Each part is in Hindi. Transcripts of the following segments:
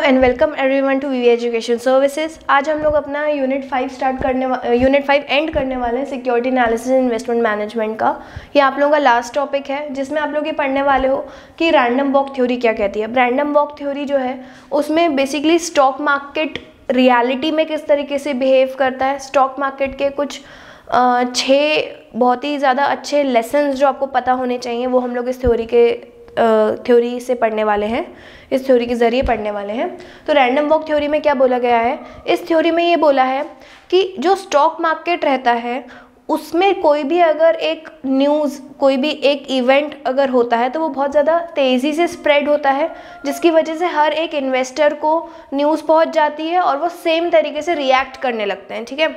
And welcome everyone to VV education services. आज हम लोग अपना यूनिट 5 एंड करने वाले हैं सिक्योरिटी एनालिसिस इन्वेस्टमेंट मैनेजमेंट का। ये आप लोगों का लास्ट टॉपिक है जिसमें आप लोग ये पढ़ने वाले हो कि रैंडम वॉक थ्योरी क्या कहती है। रैंडम वॉक थ्योरी जो है उसमें बेसिकली स्टॉक मार्केट रियलिटी में किस तरीके से बिहेव करता है, स्टॉक मार्केट के कुछ 6 बहुत ही ज़्यादा अच्छे लेसन्स जो आपको पता होने चाहिए वो हम लोग इस थ्योरी से पढ़ने वाले हैं, इस थ्योरी के ज़रिए पढ़ने वाले हैं। तो रैंडम वॉक थ्योरी में क्या बोला गया है, इस थ्योरी में ये बोला है कि जो स्टॉक मार्केट रहता है उसमें कोई भी अगर एक न्यूज़, कोई भी एक इवेंट अगर होता है तो वो बहुत ज़्यादा तेज़ी से स्प्रेड होता है, जिसकी वजह से हर एक इन्वेस्टर को न्यूज़ पहुंच जाती है और वो सेम तरीके से रिएक्ट करने लगते हैं। ठीक है,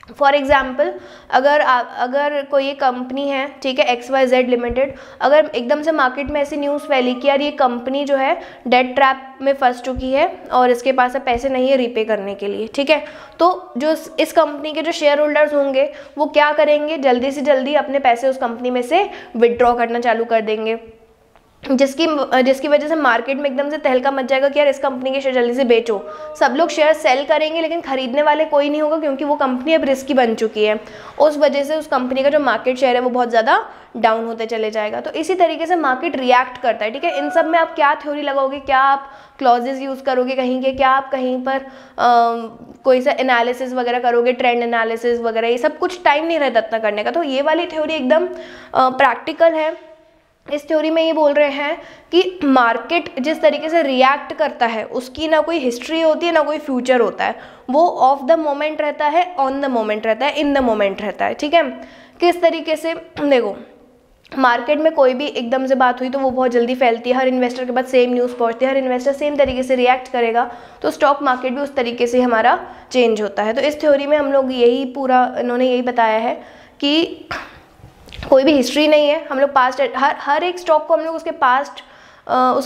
फॉर एग्ज़ाम्पल अगर कोई कंपनी है, ठीक है, XYZ लिमिटेड, अगर एकदम से मार्केट में ऐसी न्यूज़ फैली कि यार ये कंपनी जो है डेट ट्रैप में फंस चुकी है और इसके पास अब पैसे नहीं है रीपे करने के लिए, ठीक है, तो जो इस कंपनी के जो शेयर होल्डर्स होंगे वो क्या करेंगे, जल्दी से जल्दी अपने पैसे उस कंपनी में से विड्रॉ करना चालू कर देंगे, जिसकी वजह से मार्केट में एकदम से तहलका मच जाएगा कि यार इस कंपनी के शेयर जल्दी से बेचो। सब लोग शेयर सेल करेंगे लेकिन खरीदने वाले कोई नहीं होगा क्योंकि वो कंपनी अब रिस्की बन चुकी है। उस वजह से उस कंपनी का जो मार्केट शेयर है वो बहुत ज़्यादा डाउन होते चले जाएगा। तो इसी तरीके से मार्केट रिएक्ट करता है। ठीक है, इन सब में आप क्या थ्योरी लगाओगे, क्या आप क्लॉजेज यूज़ करोगे कहीं के, क्या आप कहीं पर कोई सा एनालिसिस वगैरह करोगे, ट्रेंड एनालिसिस वगैरह, ये सब कुछ टाइम नहीं रहता इतना करने का। तो ये वाली थ्योरी एकदम प्रैक्टिकल है। इस थ्योरी में ये बोल रहे हैं कि मार्केट जिस तरीके से रिएक्ट करता है उसकी ना कोई हिस्ट्री होती है ना कोई फ्यूचर होता है, वो ऑफ द मोमेंट रहता है, ऑन द मोमेंट रहता है, इन द मोमेंट रहता है। ठीक है, किस तरीके से, देखो मार्केट में कोई भी एकदम से बात हुई तो वो बहुत जल्दी फैलती है, हर इन्वेस्टर के पास सेम न्यूज़ पहुंचती है, हर इन्वेस्टर सेम तरीके से रिएक्ट करेगा, तो स्टॉक मार्केट भी उस तरीके से हमारा चेंज होता है। तो इस थ्योरी में हम लोग यही पूरा इन्होंने यही बताया है कि कोई भी हिस्ट्री नहीं है, हम लोग पास्ट, हर एक स्टॉक को हम लोग उसके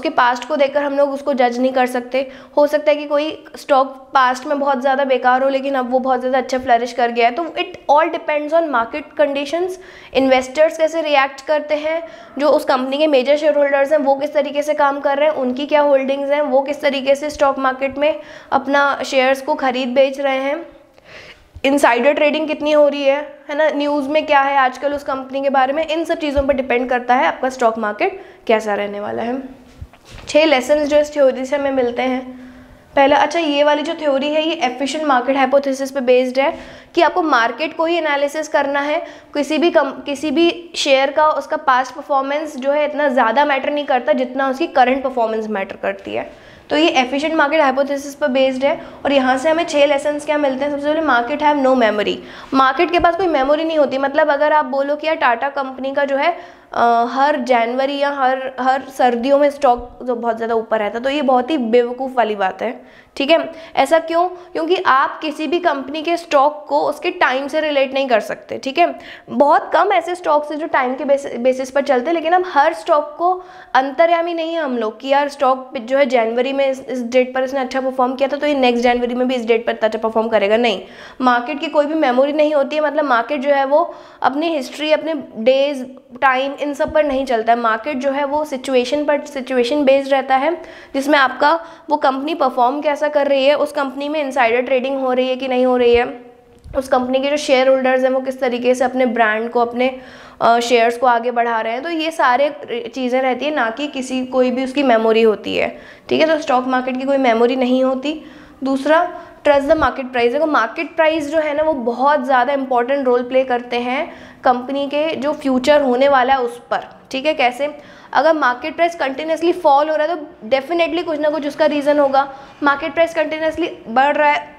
पास्ट को देखकर हम लोग उसको जज नहीं कर सकते। हो सकता है कि कोई स्टॉक पास्ट में बहुत ज़्यादा बेकार हो लेकिन अब वो बहुत ज़्यादा अच्छा फ्लरिश कर गया है। तो it all depends on market conditions, investors कैसे रिएक्ट करते हैं, जो उस कंपनी के मेजर शेयर होल्डर्स हैं वो किस तरीके से काम कर रहे हैं, उनकी क्या होल्डिंग्स हैं, वो किस तरीके से स्टॉक मार्केट में अपना शेयर्स को खरीद बेच रहे हैं, इनसाइडर ट्रेडिंग कितनी हो रही है ना, न्यूज़ में क्या है आजकल उस कंपनी के बारे में, इन सब चीज़ों पर डिपेंड करता है आपका स्टॉक मार्केट कैसा रहने वाला है। 6 लेसन्स जो इस थ्योरी से हमें मिलते हैं। पहला, अच्छा ये वाली जो थ्योरी है ये एफिशिएंट मार्केट हाइपोथेसिस पे बेस्ड है कि आपको मार्केट को ही एनालिसिस करना है, किसी भी शेयर का उसका पास्ट परफॉर्मेंस जो है इतना ज़्यादा मैटर नहीं करता जितना उसकी करंट परफॉर्मेंस मैटर करती है। तो ये एफिशिएंट मार्केट हाइपोथेसिस पर बेस्ड है और यहाँ से हमें 6 लेसन्स क्या मिलते हैं। सबसे पहले, market have no memory, market के पास कोई मेमोरी नहीं होती। मतलब अगर आप बोलो कि यार टाटा कंपनी का जो है हर जनवरी या हर सर्दियों में स्टॉक जो बहुत ज़्यादा ऊपर रहता है, तो ये बहुत ही बेवकूफ़ वाली बात है। ठीक है, ऐसा क्यों? क्योंकि आप किसी भी कंपनी के स्टॉक को उसके टाइम से रिलेट नहीं कर सकते। ठीक है, बहुत कम ऐसे स्टॉक्स हैं जो टाइम के बेसिस पर चलते हैं, लेकिन हम हर स्टॉक को अंतर्यामी नहीं है हम लोग कि यार स्टॉक जो है जनवरी में इस डेट पर इसने अच्छा परफॉर्म किया था तो ये नेक्स्ट जनवरी में भी इस डेट पर अच्छा परफॉर्म करेगा। नहीं, मार्केट की कोई भी मेमोरी नहीं होती है। मतलब मार्केट जो है वो अपनी हिस्ट्री, अपने डेज, टाइम, इन सब पर नहीं चलता है। मार्केट जो है वो सिचुएशन बेस्ड रहता है, जिसमें आपका वो कंपनी परफॉर्म कैसा कर रही है, उस कंपनी में इनसाइडर ट्रेडिंग हो रही है कि नहीं हो रही है, उस कंपनी के जो शेयर होल्डर्स हैं वो किस तरीके से अपने ब्रांड को, अपने शेयर्स को आगे बढ़ा रहे हैं। तो ये सारे चीज़ें रहती है, ना कि कोई भी उसकी मेमोरी होती है। ठीक है, तो स्टॉक मार्केट की कोई मेमोरी नहीं होती। दूसरा, ट्रस्ट द मार्केट प्राइस। देखो मार्केट प्राइस जो है ना वो बहुत ज़्यादा इंपॉर्टेंट रोल प्ले करते हैं कंपनी के जो फ्यूचर होने वाला है उस पर। ठीक है, कैसे? अगर मार्केट प्राइस कंटिन्यूसली फॉल हो रहा है तो डेफिनेटली कुछ ना कुछ उसका रीज़न होगा। मार्केट प्राइस कंटिन्यूसली बढ़ रहा है,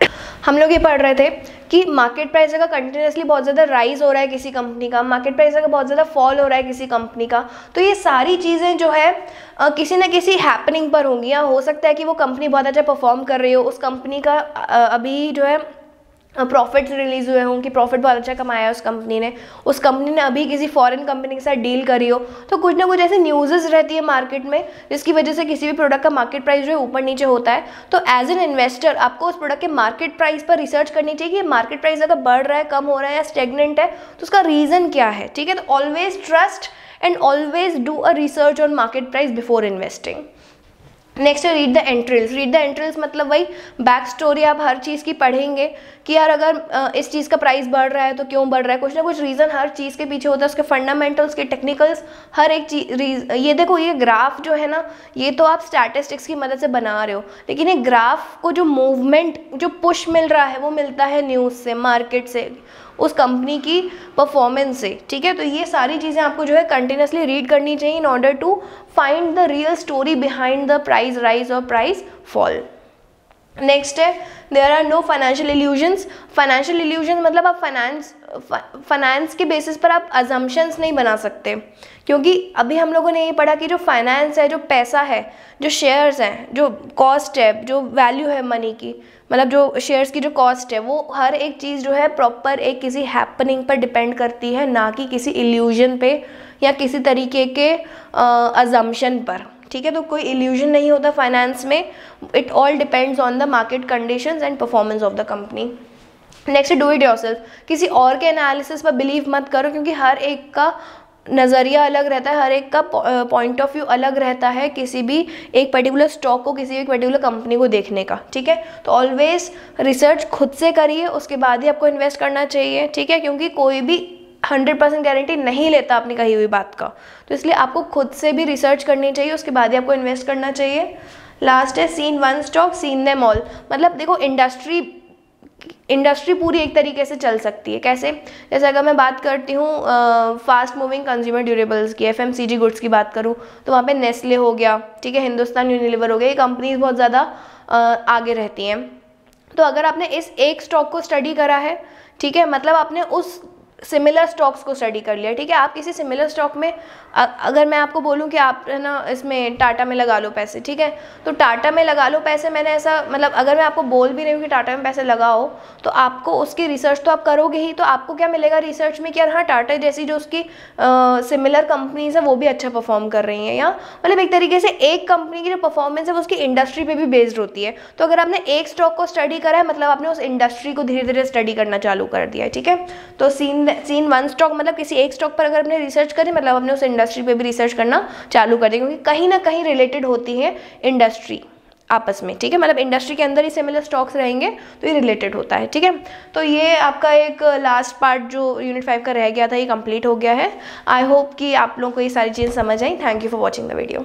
हम लोग ये पढ़ रहे थे कि मार्केट प्राइस अगर कंटिन्यूसली बहुत ज़्यादा राइज हो रहा है किसी कंपनी का, मार्केट प्राइस अगर बहुत ज़्यादा फॉल हो रहा है किसी कंपनी का, तो ये सारी चीज़ें जो है किसी न किसी हैपनिंग पर होंगी। या हो सकता है कि वो कंपनी बहुत अच्छा परफॉर्म कर रही हो, उस कंपनी का अभी जो है प्रॉफिट्स रिलीज़ हुए हों कि प्रॉफिट बहुत अच्छा कमाया है उस कंपनी ने अभी किसी फॉरेन कंपनी के साथ डील करी हो, तो कुछ ना कुछ ऐसी न्यूज़ रहती है मार्केट में जिसकी वजह से किसी भी प्रोडक्ट का मार्केट प्राइस जो है ऊपर नीचे होता है। तो एज एन इन्वेस्टर आपको उस प्रोडक्ट के मार्केट प्राइस पर रिसर्च करनी चाहिए कि मार्केट प्राइस अगर बढ़ रहा है, कम हो रहा है या स्टेगनेंट है तो उसका रीज़न क्या है। ठीक है, तो always trust and always do a research on market price before investing. Next है रीड द एंट्रल्स। रीड द एंट्रल्स मतलब वही बैक स्टोरी आप हर चीज़ की पढ़ेंगे कि यार अगर इस चीज़ का प्राइस बढ़ रहा है तो क्यों बढ़ रहा है, कुछ ना कुछ रीज़न हर चीज़ के पीछे होता है, उसके फंडामेंटल्स के टेक्निकल्स, हर एक चीज़। ये देखो ये ग्राफ जो है ना, ये तो आप स्टैटिस्टिक्स की मदद से बना रहे हो, लेकिन ये ग्राफ को जो मूवमेंट, जो पुश मिल रहा है वो मिलता है न्यूज़ से, मार्केट से, उस कंपनी की परफॉर्मेंस से, ठीक है। तो ये सारी चीज़ें आपको जो है कंटिन्यूसली रीड करनी चाहिए in order to find the real story behind the price rise और प्राइस फॉल। नेक्स्ट है there are no financial illusions. Financial illusion मतलब आप फाइनेंस के बेसिस पर आप अजम्पशंस नहीं बना सकते, क्योंकि अभी हम लोगों ने ये पढ़ा कि जो फाइनेंस है, जो पैसा है, जो शेयर्स हैं, जो कॉस्ट है, जो वैल्यू है मनी की, मतलब जो शेयर्स की जो कॉस्ट है, वो हर एक चीज़ जो है प्रॉपर एक किसी हैपनिंग पर डिपेंड करती है, ना कि किसी इल्यूजन पे या किसी तरीके के अजम्पशन पर, ठीक है। तो कोई इल्यूजन नहीं होता फाइनेंस में, it all depends on the market conditions and performance of the company. Next do it yourself. किसी और के एनालिसिस पर बिलीव मत करो, क्योंकि हर एक का नज़रिया अलग रहता है, हर एक का पॉइंट ऑफ व्यू अलग रहता है किसी भी एक पर्टिकुलर स्टॉक को, किसी एक पर्टिकुलर कंपनी को देखने का, ठीक है। तो ऑलवेज रिसर्च खुद से करिए, उसके बाद ही आपको इन्वेस्ट करना चाहिए, ठीक है, क्योंकि कोई भी 100% गारंटी नहीं लेता अपनी कही हुई बात का। तो इसलिए आपको खुद से भी रिसर्च करनी चाहिए, उसके बाद ही आपको इन्वेस्ट करना चाहिए। लास्ट है seen one stock seen them all. मतलब देखो इंडस्ट्री पूरी एक तरीके से चल सकती है। कैसे? जैसे अगर मैं बात करती हूँ फास्ट मूविंग कंज्यूमर ड्यूरेबल्स की, FMCG गुड्स की बात करूँ, तो वहाँ पे नेस्ले हो गया, ठीक है, हिंदुस्तान यूनिलीवर हो गया, ये कंपनीज बहुत ज़्यादा आगे रहती हैं। तो अगर आपने इस एक स्टॉक को स्टडी करा है, ठीक है, मतलब आपने उस सिमिलर स्टॉक्स को स्टडी कर लिया, ठीक है। आप किसी सिमिलर स्टॉक में अगर मैं आपको बोलूं कि आप है ना इसमें टाटा में लगा लो पैसे, ठीक है, तो टाटा में लगा लो पैसे, मैंने ऐसा मतलब अगर मैं आपको बोल भी रही हूँ कि टाटा में पैसे लगाओ, तो आपको उसकी रिसर्च तो आप करोगे ही, तो आपको क्या मिलेगा रिसर्च में कि यार हाँ टाटा जैसी जो उसकी सिमिलर कंपनीज है वो भी अच्छा परफॉर्म कर रही हैं, या मतलब एक तरीके से एक कंपनी की जो परफॉर्मेंस है वो उसकी इंडस्ट्री पर भी बेस्ड होती है। तो अगर आपने एक स्टॉक को स्टडी करा है, मतलब आपने उस इंडस्ट्री को धीरे धीरे स्टडी करना चालू कर दिया है, ठीक है। तो सीन वन स्टॉक मतलब किसी एक स्टॉक पर अगर आपने रिसर्च करी, मतलब आपने उस इंडस्ट्री पे भी रिसर्च करना चालू कर दिया, क्योंकि कहीं ना कहीं रिलेटेड होती है इंडस्ट्री आपस में, ठीक है, मतलब इंडस्ट्री के अंदर ही सिमिलर स्टॉक्स रहेंगे तो ये रिलेटेड होता है, ठीक है। तो ये आपका एक लास्ट पार्ट जो यूनिट 5 का रह गया था ये कंप्लीट हो गया है। आई होप कि आप लोगों को ये सारी चीज़ें समझ आई। Thank you for watching the video.